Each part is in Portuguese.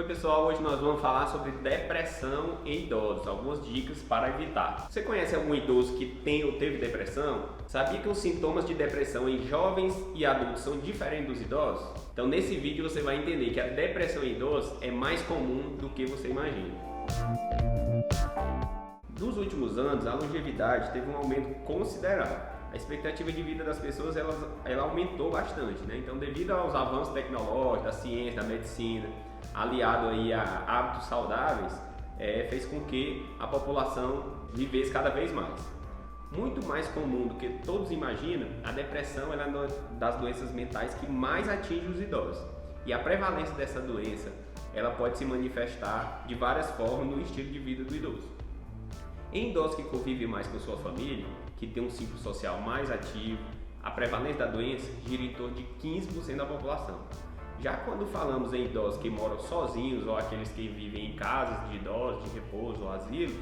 Oi pessoal, hoje nós vamos falar sobre depressão em idosos, algumas dicas para evitar. Você conhece algum idoso que tem ou teve depressão? Sabia que os sintomas de depressão em jovens e adultos são diferentes dos idosos? Então nesse vídeo você vai entender que a depressão em idosos é mais comum do que você imagina. Nos últimos anos, a longevidade teve um aumento considerável. A expectativa de vida das pessoas ela aumentou bastante, né? Então, devido aos avanços tecnológicos, da ciência, da medicina, aliado aí a hábitos saudáveis, fez com que a população vivesse cada vez mais. Muito mais comum do que todos imaginam, a depressão ela é uma das doenças mentais que mais atinge os idosos. E a prevalência dessa doença ela pode se manifestar de várias formas no estilo de vida do idoso. Em idosos que convivem mais com sua família, que tem um ciclo social mais ativo, a prevalência da doença gira em torno de 15% da população. Já quando falamos em idosos que moram sozinhos ou aqueles que vivem em casas de idosos, de repouso ou asilos,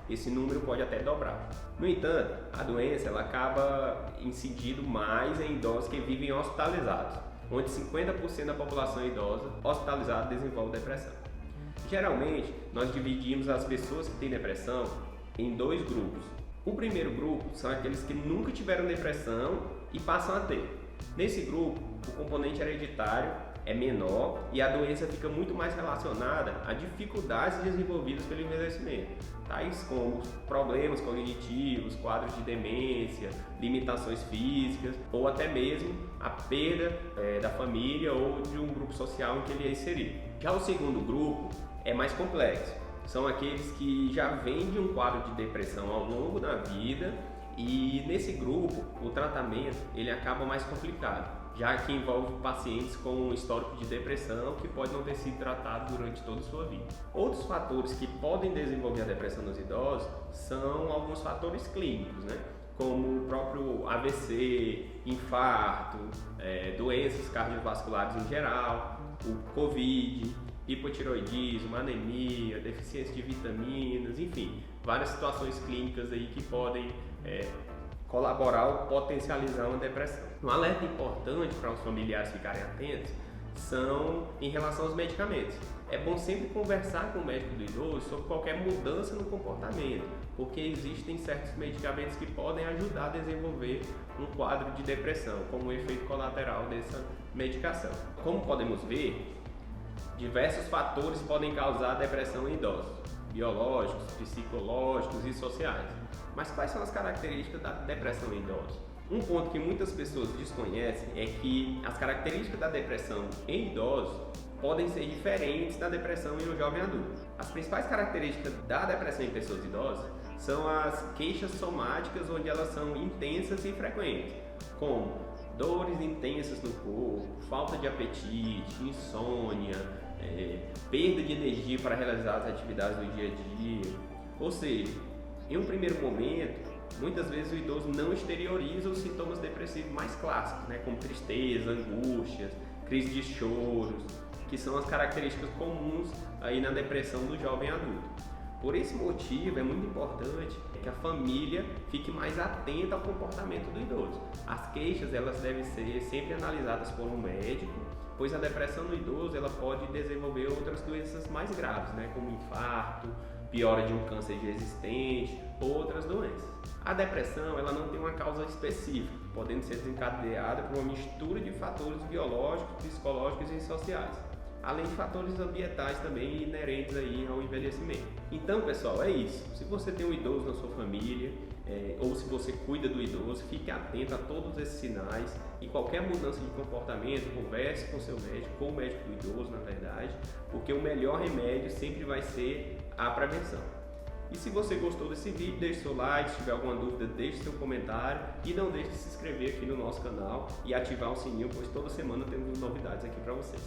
esse número pode até dobrar. No entanto, a doença ela acaba incidindo mais em idosos que vivem hospitalizados, onde 50% da população idosa hospitalizada desenvolve depressão. Geralmente, nós dividimos as pessoas que têm depressão em dois grupos. O primeiro grupo são aqueles que nunca tiveram depressão e passam a ter. Nesse grupo, o componente hereditário é menor e a doença fica muito mais relacionada a dificuldades desenvolvidas pelo envelhecimento, tais como problemas cognitivos, quadros de demência, limitações físicas ou até mesmo a perda da família ou de um grupo social em que ele é inserido. Já o segundo grupo é mais complexo. São aqueles que já vêm de um quadro de depressão ao longo da vida e nesse grupo o tratamento ele acaba mais complicado, já que envolve pacientes com um histórico de depressão que pode não ter sido tratado durante toda a sua vida. Outros fatores que podem desenvolver a depressão nos idosos são alguns fatores clínicos, né? Como o próprio AVC, infarto, doenças cardiovasculares em geral, o COVID, hipotireoidismo, anemia, deficiência de vitaminas, enfim, várias situações clínicas aí que podem colaborar ou potencializar uma depressão. Um alerta importante para os familiares ficarem atentos são em relação aos medicamentos. É bom sempre conversar com o médico do idoso sobre qualquer mudança no comportamento, porque existem certos medicamentos que podem ajudar a desenvolver um quadro de depressão, como um efeito colateral dessa medicação. Como podemos ver, diversos fatores podem causar depressão em idosos, biológicos, psicológicos e sociais. Mas quais são as características da depressão em idosos? Um ponto que muitas pessoas desconhecem é que as características da depressão em idosos podem ser diferentes da depressão em um jovem adulto. As principais características da depressão em pessoas idosas são as queixas somáticas, onde elas são intensas e frequentes, como dores intensas no corpo, falta de apetite, insônia, perda de energia para realizar as atividades do dia a dia. Ou seja, em um primeiro momento, muitas vezes o idoso não exterioriza os sintomas depressivos mais clássicos, né, como tristeza, angústias, crise de choros, que são as características comuns aí na depressão do jovem adulto. Por esse motivo, é muito importante que a família fique mais atenta ao comportamento do idoso. As queixas elas devem ser sempre analisadas por um médico, pois a depressão no idoso ela pode desenvolver outras doenças mais graves, né, como infarto, piora de um câncer já existente ou outras doenças. A depressão ela não tem uma causa específica, podendo ser desencadeada por uma mistura de fatores biológicos, psicológicos e sociais, além de fatores ambientais também inerentes aí ao envelhecimento. Então, pessoal, é isso. Se você tem um idoso na sua família, ou se você cuida do idoso, fique atento a todos esses sinais e qualquer mudança de comportamento, converse com seu médico, com o médico do idoso, na verdade, porque o melhor remédio sempre vai ser a prevenção. E se você gostou desse vídeo, deixe seu like, se tiver alguma dúvida, deixe seu comentário e não deixe de se inscrever aqui no nosso canal e ativar o sininho, pois toda semana temos novidades aqui para vocês.